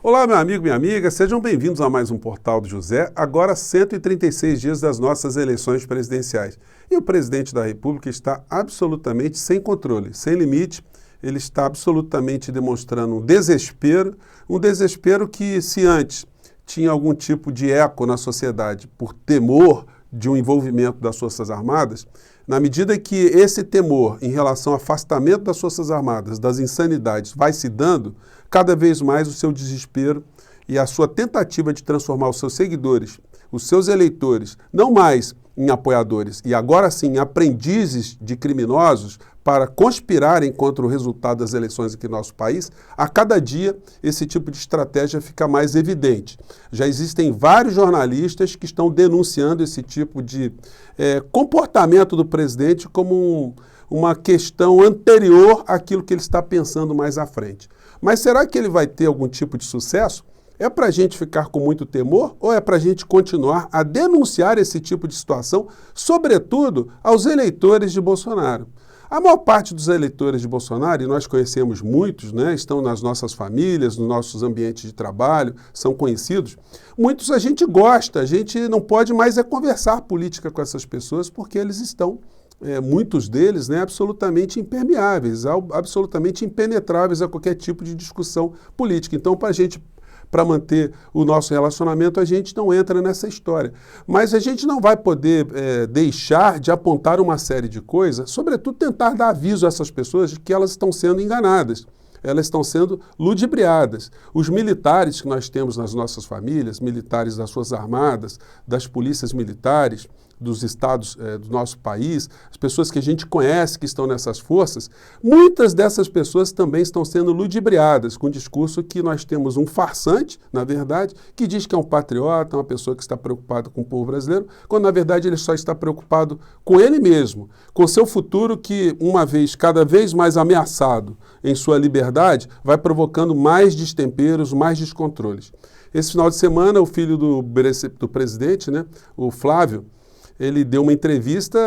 Olá, meu amigo, minha amiga, sejam bem-vindos a mais um Portal do José, agora 136 dias das nossas eleições presidenciais. E o presidente da República está absolutamente sem controle, sem limite, ele está absolutamente demonstrando um desespero que, se antes tinha algum tipo de eco na sociedade por temor de um envolvimento das Forças Armadas, na medida que esse temor em relação ao afastamento das Forças Armadas, das insanidades, vai se dando, cada vez mais o seu desespero e a sua tentativa de transformar os seus seguidores, os seus eleitores, não mais em apoiadores e agora sim em aprendizes de criminosos para conspirarem contra o resultado das eleições aqui no nosso país, a cada dia esse tipo de estratégia fica mais evidente. Já existem vários jornalistas que estão denunciando esse tipo de comportamento do presidente como uma questão anterior àquilo que ele está pensando mais à frente. Mas será que ele vai ter algum tipo de sucesso? É para a gente ficar com muito temor ou é para a gente continuar a denunciar esse tipo de situação, sobretudo aos eleitores de Bolsonaro? A maior parte dos eleitores de Bolsonaro, e nós conhecemos muitos, né, estão nas nossas famílias, nos nossos ambientes de trabalho, são conhecidos. Muitos a gente gosta, a gente não pode mais conversar política com essas pessoas porque eles estão, muitos deles, né, absolutamente impermeáveis, absolutamente impenetráveis a qualquer tipo de discussão política. Então, para manter o nosso relacionamento, a gente não entra nessa história. Mas a gente não vai poder deixar de apontar uma série de coisas, sobretudo tentar dar aviso a essas pessoas de que elas estão sendo enganadas, elas estão sendo ludibriadas. Os militares que nós temos nas nossas famílias, militares das Forças Armadas, das polícias militares, dos estados do nosso país, as pessoas que a gente conhece que estão nessas forças, muitas dessas pessoas também estão sendo ludibriadas com o discurso que nós temos um farsante, na verdade, que diz que é um patriota, uma pessoa que está preocupada com o povo brasileiro, quando na verdade ele só está preocupado com ele mesmo, com seu futuro que, cada vez mais ameaçado em sua liberdade, vai provocando mais destemperos, mais descontroles. Esse final de semana, o filho do presidente, né, o Flávio, ele deu uma entrevista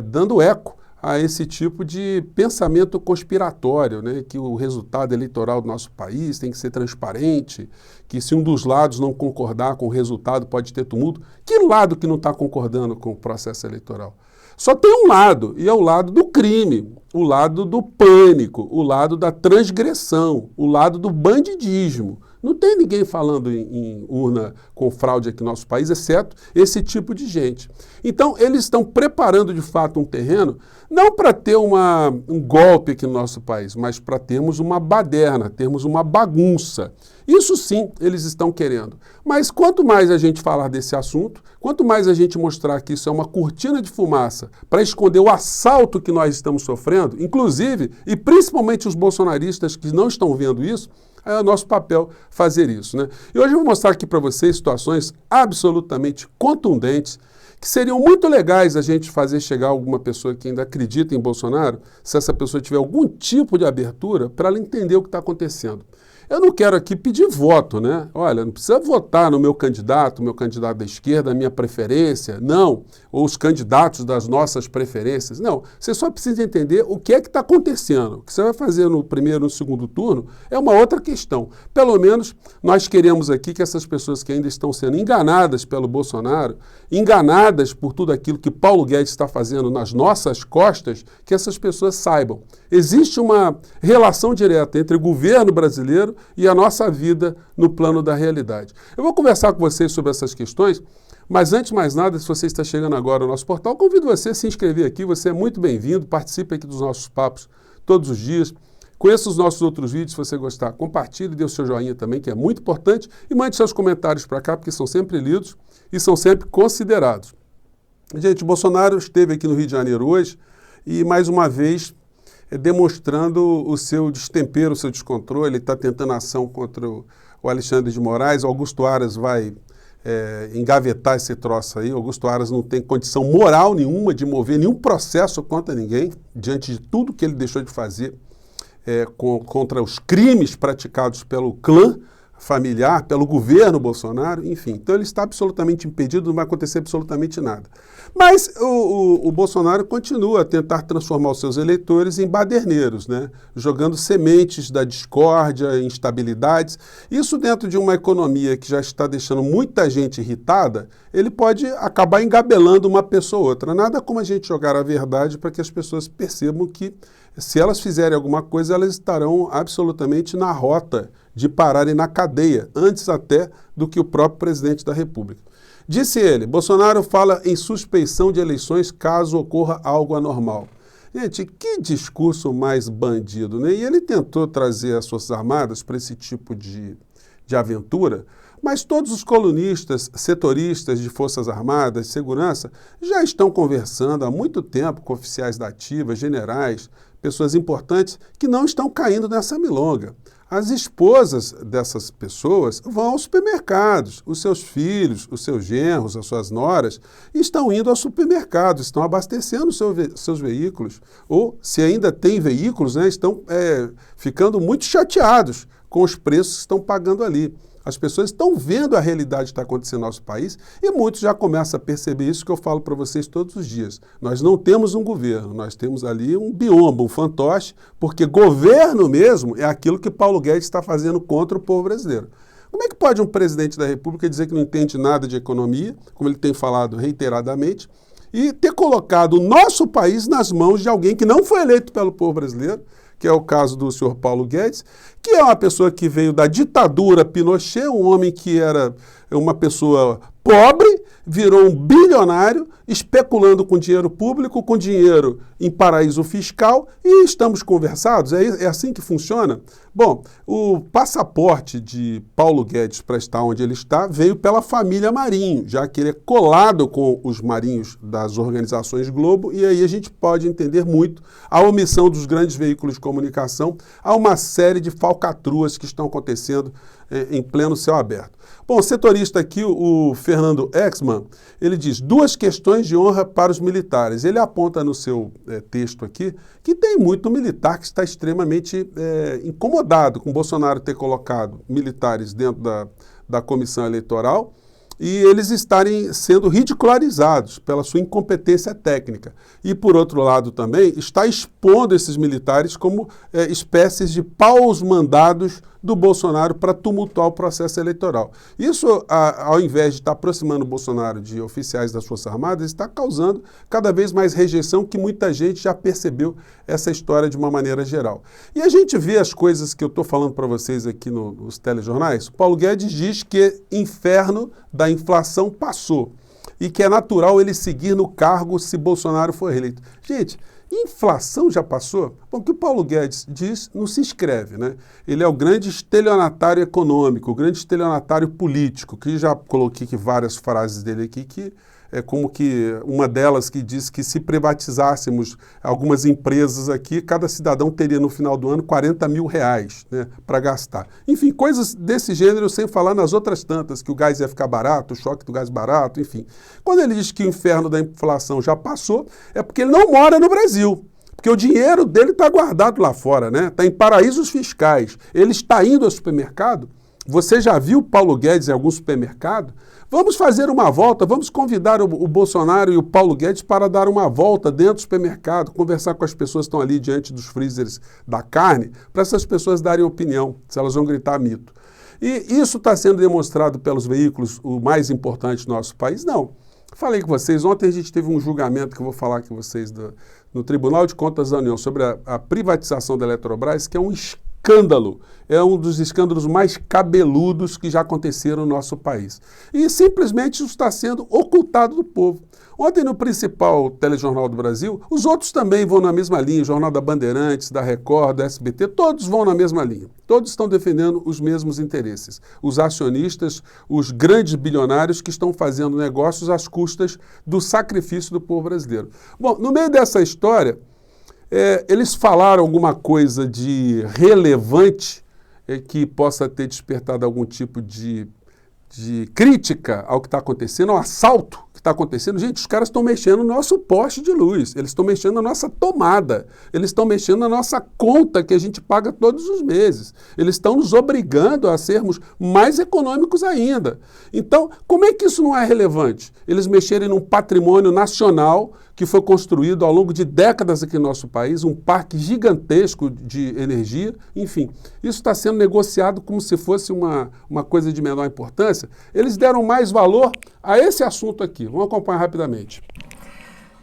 dando eco a esse tipo de pensamento conspiratório, né? Que o resultado eleitoral do nosso país tem que ser transparente, que se um dos lados não concordar com o resultado pode ter tumulto. Que lado que não está concordando com o processo eleitoral? Só tem um lado, e é o lado do crime, o lado do pânico, o lado da transgressão, o lado do bandidismo. Não tem ninguém falando em urna com fraude aqui no nosso país, exceto esse tipo de gente. Então, eles estão preparando de fato um terreno, não para ter um golpe aqui no nosso país, mas para termos uma baderna, termos uma bagunça. Isso sim, eles estão querendo. Mas quanto mais a gente falar desse assunto, quanto mais a gente mostrar que isso é uma cortina de fumaça para esconder o assalto que nós estamos sofrendo, inclusive, e principalmente os bolsonaristas que não estão vendo isso, é o nosso papel fazer isso, né? E hoje eu vou mostrar aqui para vocês situações absolutamente contundentes que seriam muito legais a gente fazer chegar a alguma pessoa que ainda acredita em Bolsonaro, se essa pessoa tiver algum tipo de abertura, para ela entender o que está acontecendo. Eu não quero aqui pedir voto, né? Olha, não precisa votar no meu candidato da esquerda, a minha preferência, não. Ou os candidatos das nossas preferências, não. Você só precisa entender o que é que está acontecendo. O que você vai fazer no primeiro e no segundo turno é uma outra questão. Pelo menos nós queremos aqui que essas pessoas que ainda estão sendo enganadas pelo Bolsonaro, enganadas por tudo aquilo que Paulo Guedes está fazendo nas nossas costas, que essas pessoas saibam. Existe uma relação direta entre o governo brasileiro e a nossa vida no plano da realidade. Eu vou conversar com vocês sobre essas questões, mas antes de mais nada, se você está chegando agora ao nosso portal, convido você a se inscrever aqui, você é muito bem-vindo, participe aqui dos nossos papos todos os dias, conheça os nossos outros vídeos, se você gostar, compartilhe, dê o seu joinha também, que é muito importante, e mande seus comentários para cá, porque são sempre lidos e são sempre considerados. Gente, Bolsonaro esteve aqui no Rio de Janeiro hoje e, mais uma vez, demonstrando o seu destempero, o seu descontrole. Ele está tentando ação contra o Alexandre de Moraes. Augusto Aras vai engavetar esse troço aí. Augusto Aras não tem condição moral nenhuma de mover nenhum processo contra ninguém, diante de tudo que ele deixou de fazer contra os crimes praticados pelo clã familiar, pelo governo Bolsonaro, enfim. Então ele está absolutamente impedido, não vai acontecer absolutamente nada. Mas o Bolsonaro continua a tentar transformar os seus eleitores em baderneiros, né? Jogando sementes da discórdia, instabilidades. Isso dentro de uma economia que já está deixando muita gente irritada, ele pode acabar engabelando uma pessoa ou outra. Nada como a gente jogar a verdade para que as pessoas percebam que, se elas fizerem alguma coisa, elas estarão absolutamente na rota de pararem na cadeia, antes até do que o próprio presidente da República. Disse ele, Bolsonaro fala em suspeição de eleições caso ocorra algo anormal. Gente, que discurso mais bandido, né? E ele tentou trazer as Forças Armadas para esse tipo de aventura, mas todos os colunistas, setoristas de Forças Armadas, de segurança, já estão conversando há muito tempo com oficiais da ativa, generais, pessoas importantes que não estão caindo nessa milonga. As esposas dessas pessoas vão aos supermercados, os seus filhos, os seus genros, as suas noras, estão indo ao supermercado, estão abastecendo seus veículos, ou se ainda tem veículos, né, estão ficando muito chateados com os preços que estão pagando ali. As pessoas estão vendo a realidade que está acontecendo no nosso país e muitos já começam a perceber isso que eu falo para vocês todos os dias. Nós não temos um governo, nós temos ali um biombo, um fantoche, porque governo mesmo é aquilo que Paulo Guedes está fazendo contra o povo brasileiro. Como é que pode um presidente da República dizer que não entende nada de economia, como ele tem falado reiteradamente, e ter colocado o nosso país nas mãos de alguém que não foi eleito pelo povo brasileiro, que é o caso do senhor Paulo Guedes, que é uma pessoa que veio da ditadura Pinochet, um homem que era uma pessoa pobre, virou um bilionário, especulando com dinheiro público, com dinheiro em paraíso fiscal, e estamos conversados? É assim que funciona? Bom, o passaporte de Paulo Guedes para estar onde ele está veio pela família Marinho, já que ele é colado com os marinhos das organizações Globo, e aí a gente pode entender muito a omissão dos grandes veículos de comunicação a uma série de falcatruas que estão acontecendo em pleno céu aberto. Bom, o setorista aqui, o Fernando Exman, ele diz 2 questões de honra para os militares. Ele aponta no seu texto aqui que tem muito militar que está extremamente incomodado com Bolsonaro ter colocado militares dentro da comissão eleitoral e eles estarem sendo ridicularizados pela sua incompetência técnica. E, por outro lado, também está expondo esses militares como espécies de paus mandados do Bolsonaro para tumultuar o processo eleitoral. Isso, ao invés de estar aproximando o Bolsonaro de oficiais das Forças Armadas, está causando cada vez mais rejeição, que muita gente já percebeu essa história de uma maneira geral. E a gente vê as coisas que eu estou falando para vocês aqui nos telejornais. O Paulo Guedes diz que inferno da inflação passou e que é natural ele seguir no cargo se Bolsonaro for reeleito. Gente, inflação já passou? Bom, o que o Paulo Guedes diz não se escreve, né? Ele é o grande estelionatário econômico, o grande estelionatário político, que já coloquei aqui várias frases dele aqui, que é como que uma delas que diz que se privatizássemos algumas empresas aqui, cada cidadão teria no final do ano 40 mil reais, né, para gastar. Enfim, coisas desse gênero, sem falar nas outras tantas, que o gás ia ficar barato, o choque do gás barato, enfim. Quando ele diz que o inferno da inflação já passou, é porque ele não mora no Brasil. Porque o dinheiro dele está guardado lá fora, né? Está em paraísos fiscais. Ele está indo ao supermercado. Você já viu Paulo Guedes em algum supermercado? Vamos fazer uma volta, vamos convidar o Bolsonaro e o Paulo Guedes para dar uma volta dentro do supermercado, conversar com as pessoas que estão ali diante dos freezers da carne, para essas pessoas darem opinião, se elas vão gritar mito. E isso está sendo demonstrado pelos veículos, o mais importante do nosso país? Não. Falei com vocês, ontem a gente teve um julgamento que eu vou falar com vocês no Tribunal de Contas da União sobre a privatização da Eletrobras, que é um escândalo, é um dos escândalos mais cabeludos que já aconteceram no nosso país. E simplesmente isso está sendo ocultado do povo. Ontem no principal telejornal do Brasil, os outros também vão na mesma linha, o Jornal da Bandeirantes, da Record, da SBT, todos vão na mesma linha. Todos estão defendendo os mesmos interesses. Os acionistas, os grandes bilionários que estão fazendo negócios às custas do sacrifício do povo brasileiro. Bom, no meio dessa história, eles falaram alguma coisa de relevante que possa ter despertado algum tipo de de crítica ao que está acontecendo, ao assalto que está acontecendo. Gente, os caras estão mexendo no nosso poste de luz, eles estão mexendo na nossa tomada, eles estão mexendo na nossa conta que a gente paga todos os meses. Eles estão nos obrigando a sermos mais econômicos ainda. Então, como é que isso não é relevante? Eles mexerem num patrimônio nacional que foi construído ao longo de décadas aqui no nosso país, um parque gigantesco de energia, enfim. Isso está sendo negociado como se fosse uma coisa de menor importância. Eles deram mais valor a esse assunto aqui. Vamos acompanhar rapidamente.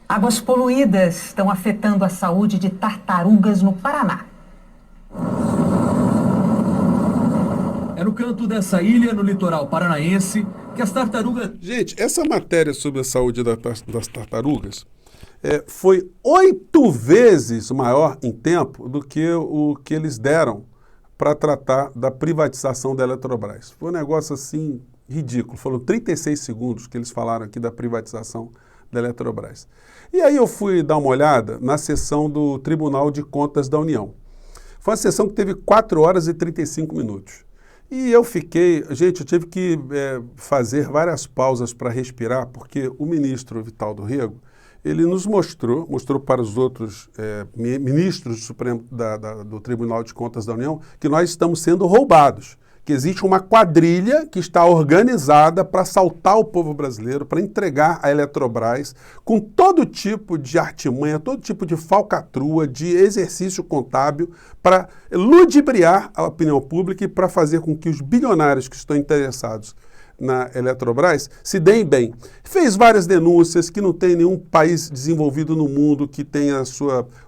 Águas poluídas estão afetando a saúde de tartarugas no Paraná. É no canto dessa ilha, no litoral paranaense, que as tartarugas... Gente, essa matéria sobre a saúde das tartarugas foi 8 vezes maior em tempo do que o que eles deram para tratar da privatização da Eletrobras. Foi um negócio assim ridículo. Foram 36 segundos que eles falaram aqui da privatização da Eletrobras. E aí eu fui dar uma olhada na sessão do Tribunal de Contas da União. Foi uma sessão que teve 4 horas e 35 minutos. E eu fiquei... Gente, eu tive que fazer várias pausas para respirar, porque o ministro Vital do Rego, ele nos mostrou para os outros ministros do Supremo do Tribunal de Contas da União, que nós estamos sendo roubados, que existe uma quadrilha que está organizada para assaltar o povo brasileiro, para entregar a Eletrobras com todo tipo de artimanha, todo tipo de falcatrua, de exercício contábil, para ludibriar a opinião pública e para fazer com que os bilionários que estão interessados na Eletrobras se deem bem. Fez várias denúncias que não tem nenhum país desenvolvido no mundo que tenha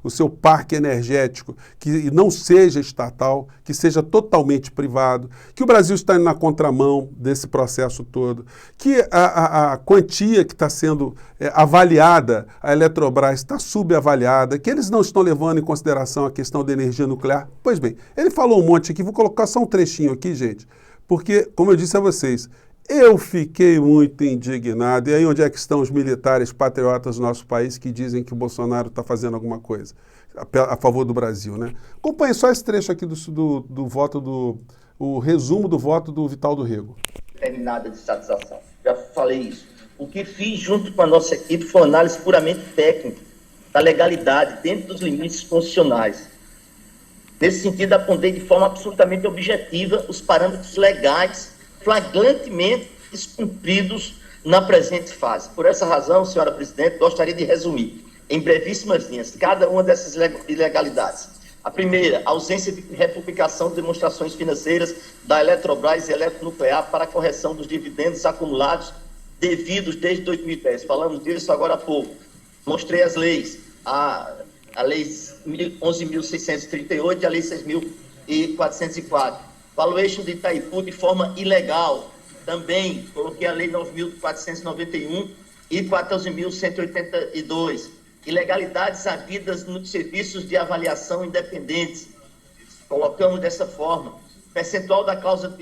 o seu parque energético, que não seja estatal, que seja totalmente privado, que o Brasil está indo na contramão desse processo todo, que a quantia que está sendo avaliada, a Eletrobras está subavaliada, que eles não estão levando em consideração a questão da energia nuclear. Pois bem, ele falou um monte aqui, vou colocar só um trechinho aqui, gente, porque, como eu disse a vocês, eu fiquei muito indignado. E aí onde é que estão os militares patriotas do nosso país que dizem que o Bolsonaro está fazendo alguma coisa a favor do Brasil, né? Acompanhe só esse trecho aqui do voto, o resumo do voto do Vital do Rego. Terminada de estatização. Já falei isso. O que fiz junto com a nossa equipe foi uma análise puramente técnica da legalidade dentro dos limites constitucionais. Nesse sentido, apontei de forma absolutamente objetiva os parâmetros legais flagrantemente descumpridos na presente fase. Por essa razão, senhora presidente, gostaria de resumir em brevíssimas linhas cada uma dessas ilegalidades. A primeira, a ausência de republicação de demonstrações financeiras da Eletrobras e Eletronuclear para a correção dos dividendos acumulados devidos desde 2010. Falamos disso agora há pouco. Mostrei as leis, a lei 11.638 e a lei 6.404. Valuation de Itaipu de forma ilegal. Também coloquei a lei 9.491 e 14.182. Ilegalidades havidas nos serviços de avaliação independentes. Colocamos dessa forma. Percentual da cláusula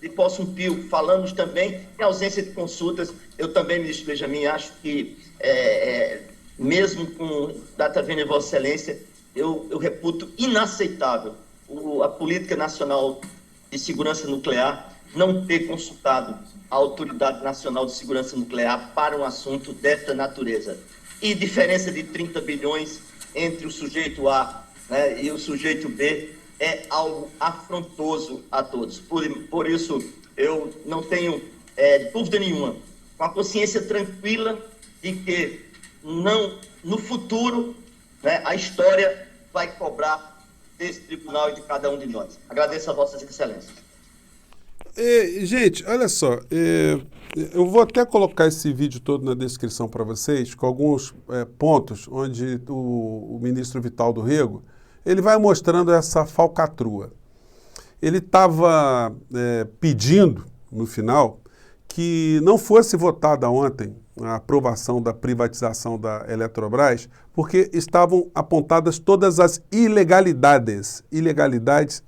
de possum-pio. Falamos também em ausência de consultas. Eu também, ministro Benjamin, acho que, mesmo com data vênia Vossa Excelência, eu reputo inaceitável a Política Nacional de Segurança Nuclear não ter consultado a Autoridade Nacional de Segurança Nuclear para um assunto desta natureza. E diferença de 30 bilhões entre o sujeito A, né, e o sujeito B é algo afrontoso a todos. Por isso, eu não tenho dúvida nenhuma, com a consciência tranquila de que no futuro, né, a história vai cobrar desse tribunal e de cada um de nós. Agradeço a Vossas Excelências. Gente, olha só, eu vou até colocar esse vídeo todo na descrição para vocês, com alguns pontos onde o ministro Vital do Rego, ele vai mostrando essa falcatrua. Ele estava pedindo, no final, que não fosse votada ontem a aprovação da privatização da Eletrobras, porque estavam apontadas todas as ilegalidades. Ilegalidades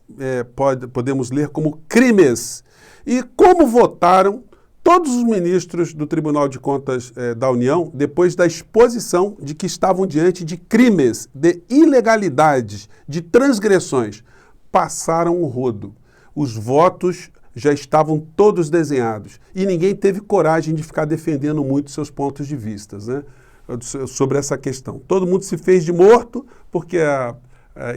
podemos ler como crimes. E como votaram todos os ministros do Tribunal de Contas da União, depois da exposição de que estavam diante de crimes, de ilegalidades, de transgressões, passaram o rodo. Os votos já estavam todos desenhados e ninguém teve coragem de ficar defendendo muito seus pontos de vista, né, sobre essa questão. Todo mundo se fez de morto porque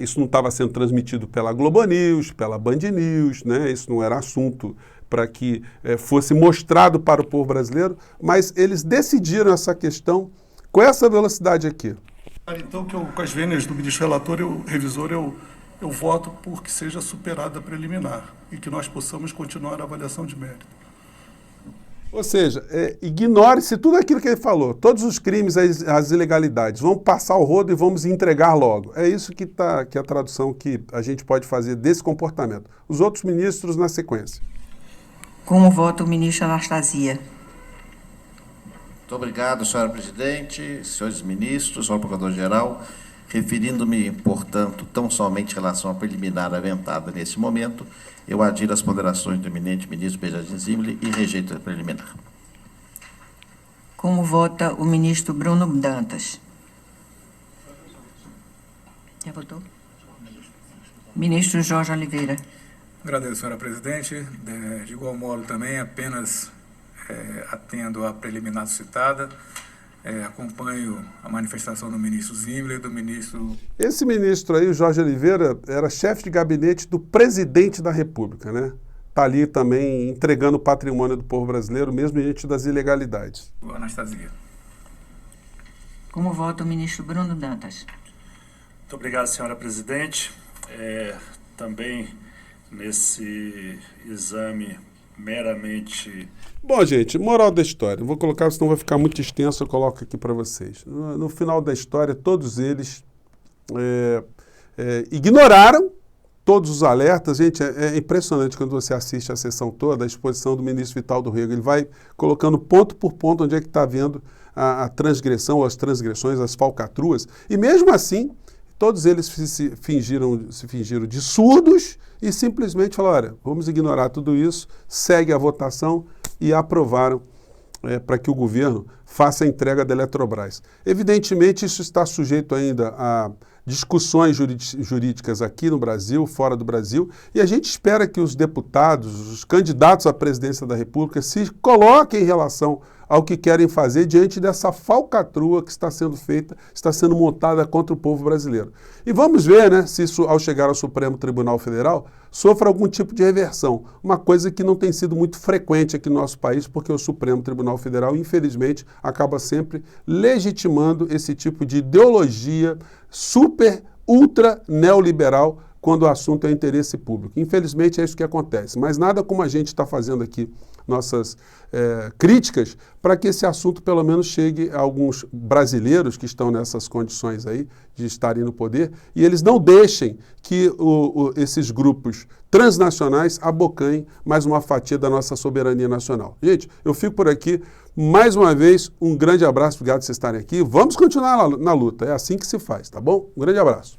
isso não estava sendo transmitido pela Globo News, pela Band News, né, isso não era assunto para que fosse mostrado para o povo brasileiro, mas eles decidiram essa questão com essa velocidade aqui. Então, com as vênias do ministro relator, revisor, eu voto por que seja superada a preliminar e que nós possamos continuar a avaliação de mérito. Ou seja, ignore-se tudo aquilo que ele falou, todos os crimes, as ilegalidades, vamos passar o rodo e vamos entregar logo. É isso que é a tradução que a gente pode fazer desse comportamento. Os outros ministros na sequência. Com o voto, o ministro Anastasia. Muito obrigado, senhora presidente, senhores ministros, senhor procurador-geral. Referindo-me, portanto, tão somente em relação à preliminar aventada nesse momento, eu adiro às ponderações do eminente ministro Benjamin Zimmerli e rejeito a preliminar. Como vota o ministro Bruno Dantas? Já votou? Ministro Jorge Oliveira. Agradeço, senhora presidente. De igual modo também, apenas atendo à preliminar citada. Acompanho a manifestação do ministro Zimmerli e do ministro... Esse ministro aí, o Jorge Oliveira, era chefe de gabinete do presidente da República, né? Está ali também entregando o patrimônio do povo brasileiro, mesmo diante das ilegalidades. Anastasia. Como vota o ministro Bruno Dantas? Muito obrigado, senhora presidente. Também nesse exame meramente... Bom, gente, moral da história. Vou colocar, senão vai ficar muito extenso, eu coloco aqui para vocês. No final da história, todos eles ignoraram todos os alertas. Gente, é impressionante quando você assiste a sessão toda, a exposição do ministro Vital do Rego. Ele vai colocando ponto por ponto onde é que está havendo a transgressão, as transgressões, as falcatruas. E mesmo assim, todos eles se fingiram de surdos e simplesmente falaram, olha, vamos ignorar tudo isso, segue a votação e aprovaram para que o governo faça a entrega da Eletrobras. Evidentemente, isso está sujeito ainda a discussões jurídicas aqui no Brasil, fora do Brasil, e a gente espera que os deputados, os candidatos à presidência da República se coloquem em relação ao que querem fazer diante dessa falcatrua que está sendo feita, está sendo montada contra o povo brasileiro. E vamos ver, né, se isso, ao chegar ao Supremo Tribunal Federal, sofra algum tipo de reversão, uma coisa que não tem sido muito frequente aqui no nosso país, porque o Supremo Tribunal Federal, infelizmente, acaba sempre legitimando esse tipo de ideologia super, ultra neoliberal quando o assunto é interesse público. Infelizmente é isso que acontece, mas nada como a gente está fazendo aqui nossas críticas para que esse assunto pelo menos chegue a alguns brasileiros que estão nessas condições aí de estarem no poder e eles não deixem que esses grupos transnacionais abocanhem mais uma fatia da nossa soberania nacional. Gente, eu fico por aqui. Mais uma vez, um grande abraço, obrigado por vocês estarem aqui. Vamos continuar na luta, é assim que se faz, tá bom? Um grande abraço.